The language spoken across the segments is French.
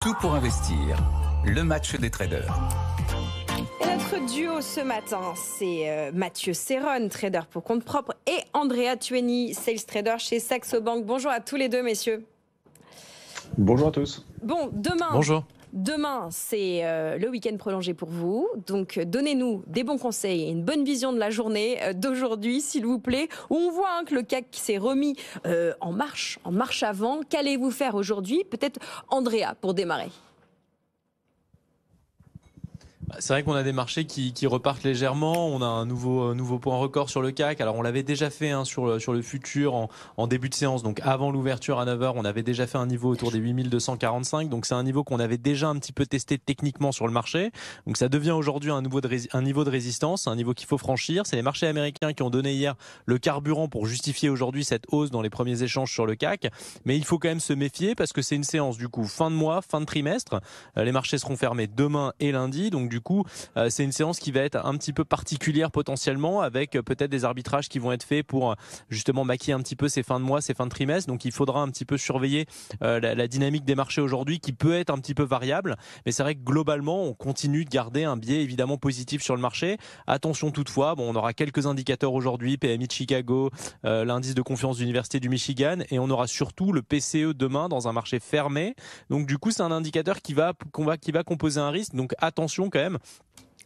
Tout pour investir, le match des traders. Et notre duo ce matin, c'est Mathieu Serron, trader pour compte propre, et Andrea Tueni, sales trader chez Saxo Bank. Bonjour à tous les deux, messieurs. Bonjour à tous. Bon, demain. Bonjour. Demain, c'est le week-end prolongé pour vous. Donc, donnez-nous des bons conseils et une bonne vision de la journée d'aujourd'hui, s'il vous plaît. Où on voit que le CAC s'est remis en marche avant. Qu'allez-vous faire aujourd'hui? Peut-être Andrea pour démarrer. C'est vrai qu'on a des marchés qui repartent légèrement. On a un nouveau point record sur le CAC. Alors on l'avait déjà fait sur le futur en début de séance. Donc avant l'ouverture à 9h, on avait déjà fait un niveau autour des 8245. Donc c'est un niveau qu'on avait déjà un petit peu testé techniquement sur le marché. Donc ça devient aujourd'hui un niveau de résistance, un niveau qu'il faut franchir. C'est les marchés américains qui ont donné hier le carburant pour justifier aujourd'hui cette hausse dans les premiers échanges sur le CAC. Mais il faut quand même se méfier parce que c'est une séance du coup fin de mois, fin de trimestre. Les marchés seront fermés demain et lundi. Donc du coup, c'est une séance qui va être un petit peu particulière potentiellement, avec peut-être des arbitrages qui vont être faits pour justement maquiller un petit peu ces fins de mois, ces fins de trimestre. Donc il faudra un petit peu surveiller la dynamique des marchés aujourd'hui qui peut être un petit peu variable. Mais c'est vrai que globalement, on continue de garder un biais évidemment positif sur le marché. Attention toutefois, on aura quelques indicateurs aujourd'hui, PMI de Chicago, l'indice de confiance de l'Université du Michigan, et on aura surtout le PCE demain dans un marché fermé. Donc du coup, c'est un indicateur qui va composer un risque. Donc attention quand même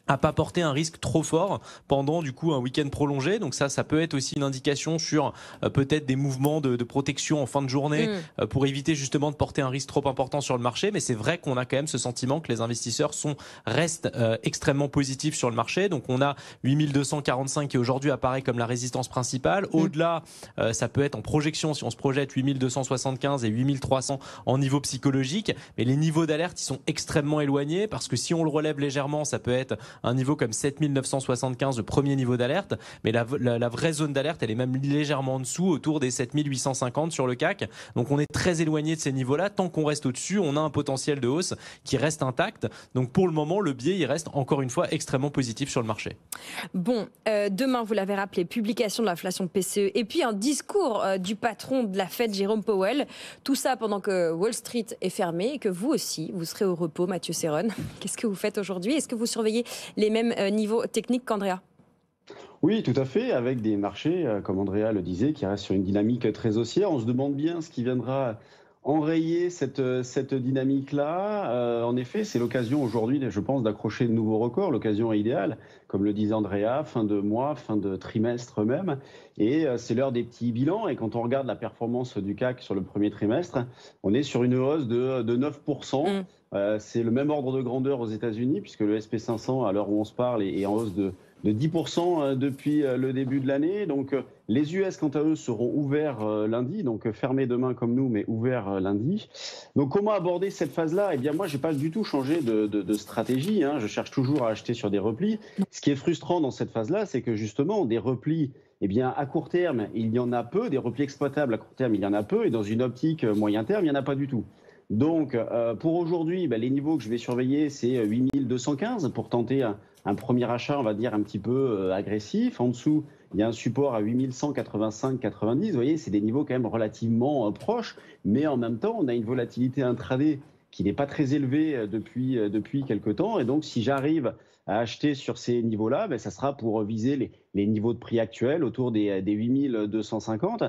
à pas porter un risque trop fort pendant du coup un week-end prolongé. Donc ça peut être aussi une indication sur peut-être des mouvements de protection en fin de journée pour éviter justement de porter un risque trop important sur le marché. Mais c'est vrai qu'on a quand même ce sentiment que les investisseurs restent extrêmement positifs sur le marché. Donc on a 8245 qui aujourd'hui apparaît comme la résistance principale. Au-delà, ça peut être en projection, si on se projette 8275 et 8300 en niveau psychologique. Mais les niveaux d'alerte, ils sont extrêmement éloignés parce que si on le relève légèrement, ça peut être un niveau comme 7975, le premier niveau d'alerte, mais la vraie zone d'alerte, elle est même légèrement en dessous, autour des 7850 sur le CAC. Donc on est très éloigné de ces niveaux-là. Tant qu'on reste au-dessus, on a un potentiel de hausse qui reste intact. Donc pour le moment, le biais, il reste encore une fois extrêmement positif sur le marché. Bon, demain, vous l'avez rappelé, publication de l'inflation PCE et puis un discours du patron de la Fed, Jérôme Powell. Tout ça pendant que Wall Street est fermé et que vous aussi, vous serez au repos, Mathieu Serron. Qu'est-ce que vous faites aujourd'hui? Est-ce que vous surveillez les mêmes niveaux techniques qu'Andrea? Oui, tout à fait, avec des marchés, comme Andrea le disait, qui restent sur une dynamique très haussière. On se demande bien ce qui viendra enrayer cette dynamique-là. En effet, c'est l'occasion aujourd'hui, je pense, d'accrocher de nouveaux records. L'occasion est idéale, comme le disait Andrea, fin de mois, fin de trimestre même. Et c'est l'heure des petits bilans. Et quand on regarde la performance du CAC sur le premier trimestre, on est sur une hausse de 9%. C'est le même ordre de grandeur aux États-Unis, puisque le SP500, à l'heure où on se parle, est en hausse de 10% depuis le début de l'année. Donc les US, quant à eux, seront ouverts lundi, donc fermés demain comme nous, mais ouverts lundi. Donc comment aborder cette phase-là? Eh bien moi, je n'ai pas du tout changé de stratégie. Je cherche toujours à acheter sur des replis. Ce qui est frustrant dans cette phase-là, c'est que justement, des replis, eh bien, à court terme, il y en a peu. Des replis exploitables à court terme, il y en a peu. Et dans une optique moyen terme, il n'y en a pas du tout. Donc, pour aujourd'hui, les niveaux que je vais surveiller, c'est 8215 pour tenter un premier achat, on va dire, un petit peu agressif. En dessous, il y a un support à 8185,90. Vous voyez, c'est des niveaux quand même relativement proches. Mais en même temps, on a une volatilité intraday qui n'est pas très élevée depuis quelques temps. Et donc, si j'arrive à acheter sur ces niveaux-là, ça sera pour viser les niveaux de prix actuels autour des 8250.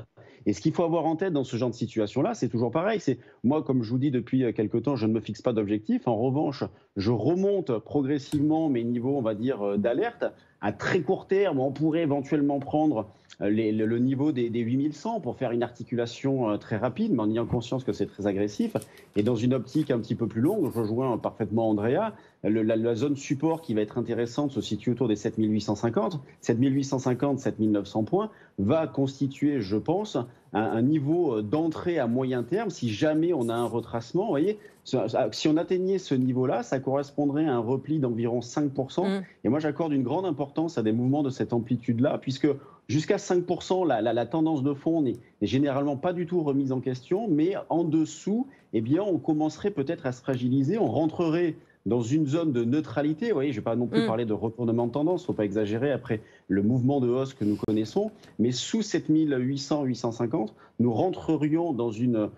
Et ce qu'il faut avoir en tête dans ce genre de situation-là, c'est toujours pareil. C'est moi, comme je vous dis depuis quelques temps, je ne me fixe pas d'objectif. En revanche, je remonte progressivement mes niveaux, on va dire, d'alerte. À très court terme, on pourrait éventuellement prendre le niveau des 8100 pour faire une articulation très rapide, mais en ayant conscience que c'est très agressif. Et dans une optique un petit peu plus longue, je rejoins parfaitement Andrea, la zone support qui va être intéressante se situe autour des 7850. 7850, 7900 points va constituer, je pense, un niveau d'entrée à moyen terme si jamais on a un retracement. Vous voyez, si on atteignait ce niveau-là, ça correspondrait à un repli d'environ 5%. Et moi, j'accorde une grande importance à des mouvements de cette amplitude-là, puisque jusqu'à 5%, la tendance de fond n'est généralement pas du tout remise en question, mais en dessous, eh bien, on commencerait peut-être à se fragiliser, on rentrerait dans une zone de neutralité. Vous voyez, je ne vais pas non plus parler de retournement de tendance, il ne faut pas exagérer après le mouvement de hausse que nous connaissons, mais sous 7800-850, nous rentrerions dans une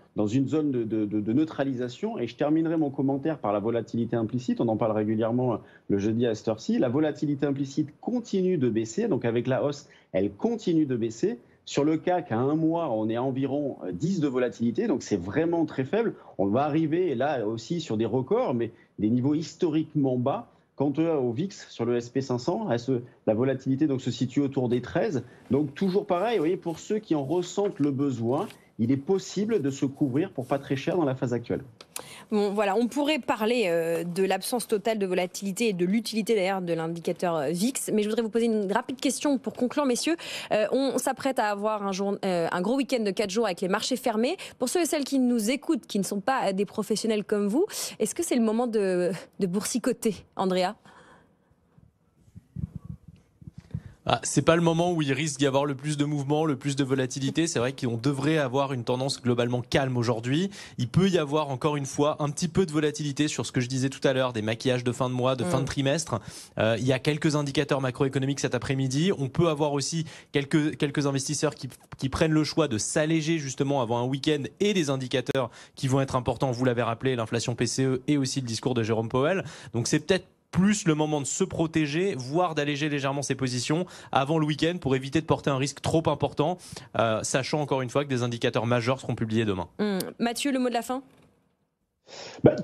zone de neutralisation. Et je terminerai mon commentaire par la volatilité implicite. On en parle régulièrement le jeudi à cette heure-ci. La volatilité implicite continue de baisser, donc avec la hausse, elle continue de baisser. Sur le CAC, à un mois, on est à environ 10 de volatilité, donc c'est vraiment très faible. On va arriver là aussi sur des records, mais des niveaux historiquement bas. Quant au VIX sur le SP500, la volatilité donc, se situe autour des 13. Donc toujours pareil, vous voyez, pour ceux qui en ressentent le besoin, il est possible de se couvrir pour pas très cher dans la phase actuelle. Bon, voilà, on pourrait parler de l'absence totale de volatilité et de l'utilité d'ailleurs de l'indicateur VIX, mais je voudrais vous poser une rapide question pour conclure, messieurs. On s'apprête à avoir un gros week-end de 4 jours avec les marchés fermés. Pour ceux et celles qui nous écoutent, qui ne sont pas des professionnels comme vous, est-ce que c'est le moment de boursicoter, Andrea ? C'est pas le moment où il risque d'y avoir le plus de mouvements, le plus de volatilité. C'est vrai qu'on devrait avoir une tendance globalement calme aujourd'hui. Il peut y avoir encore une fois un petit peu de volatilité sur ce que je disais tout à l'heure, des maquillages de fin de mois, de fin de trimestre. Il y a quelques indicateurs macroéconomiques cet après-midi. On peut avoir aussi quelques investisseurs qui prennent le choix de s'alléger justement avant un week-end, et des indicateurs qui vont être importants. Vous l'avez rappelé, l'inflation PCE et aussi le discours de Jérôme Powell. Donc c'est peut-être plus le moment de se protéger, voire d'alléger légèrement ses positions avant le week-end pour éviter de porter un risque trop important, sachant encore une fois que des indicateurs majeurs seront publiés demain. Mathieu, le mot de la fin ?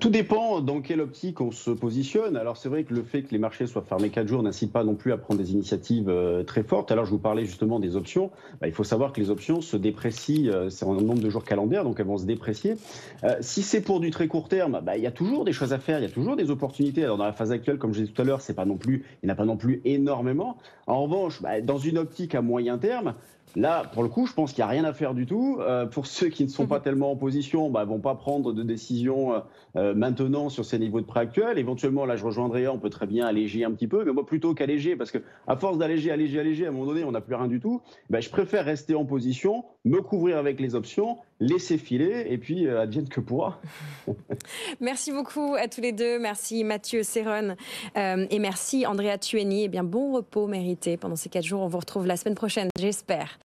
Tout dépend dans quelle optique on se positionne. Alors c'est vrai que le fait que les marchés soient fermés 4 jours n'incite pas non plus à prendre des initiatives très fortes. Alors je vous parlais justement des options. Il faut savoir que les options se déprécient, c'est en nombre de jours calendaires, donc elles vont se déprécier. Si c'est pour du très court terme, il y a toujours des choses à faire, il y a toujours des opportunités. Alors dans la phase actuelle, comme je disais tout à l'heure, il n'y en a pas non plus énormément. En revanche, dans une optique à moyen terme, là, pour le coup, je pense qu'il n'y a rien à faire du tout. Pour ceux qui ne sont pas tellement en position, ne vont pas prendre de décision maintenant sur ces niveaux de prêt actuels. Éventuellement, là, je rejoindrai, on peut très bien alléger un petit peu. Mais moi, plutôt qu'alléger, parce qu'à force d'alléger, à un moment donné, on n'a plus rien du tout. Je préfère rester en position, me couvrir avec les options, laisser filer, et puis advienne que pourra. Merci beaucoup à tous les deux. Merci Mathieu Serron et merci Andrea Tueni. Bon repos mérité pendant ces 4 jours. On vous retrouve la semaine prochaine, j'espère.